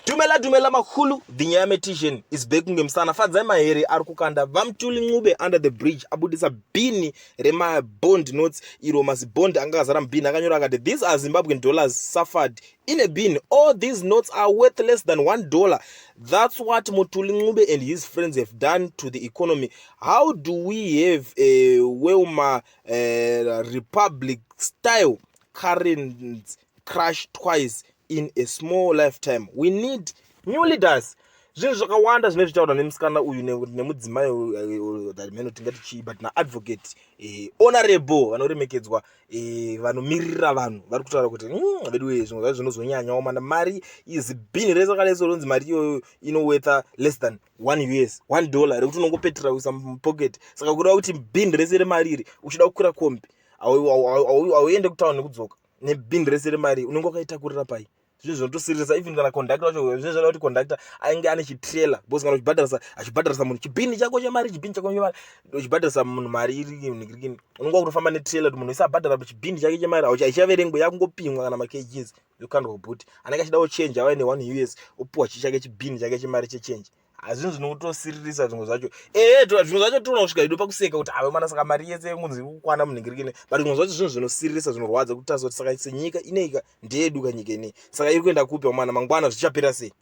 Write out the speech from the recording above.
Dumela makulu, the Nyametician is baking him sana. Fadzayi Mahere arukukanda vamtuli Ncube under the bridge. Abudisa bini rema bond notes. Iro masi bond angazara mbini. Akanyora akati, these are Zimbabwean dollars suffered in a bin. All these notes are worth less than $1. That's what Mutuli Ncube and his friends have done to the economy. How do we have a Weimar Republic style current crash twice in a small lifetime? We need new leaders. Zvinhu zvakawanda zvine zvichitaurwa nemusikana uyu nemudzimai meno tingati chii but naadvocate honorable vanoremekedzwa vanomiririra vanhu vari kutaura kuti vedu zvinhu zvacho zvinozonyanyawo mana mari izibhini rese kalaiso ronzi mari iyoyo inowetha less than $1 rekuti unongopetera kuisa mupocket. Saka kuda kuti bhini rese remari iri uchida kukwira kombi auende kutauni nekudzoka nebhini rese remari unenge wakaitakurira pai. Zvinhu zvinotosiririsa even kana conductor wacho zvinhu zvinoda kuti conductor ainge ane chitrailer because kana uchibhadharisa munhu chibhini chako chemari uchibhadharisa munhu mari iri unonga kutofamba netrailer kuti munhu wese abhadhara chibhini chake chemari aichaverengwe yakungopimwa kana makgs yokandwa kubhuti anenge achidawo change ava ne$1 opuwa chichake chibhini chake chemari chechange. Zvinhu zvinotosiririsa zvimwe zvacho zvimwe zvacho tinoona kusvika ido pakuseka kuti ave mana saka mari yese kunzi kukwana munhingirikini but zvimwe zvacho zvinhu zvinosirisa zvinorwadza kuti tariswa kuti saka senyika ineika ndeyedu kanyika inei saka iri kuenda kupi mana mangwana zvichapera sei.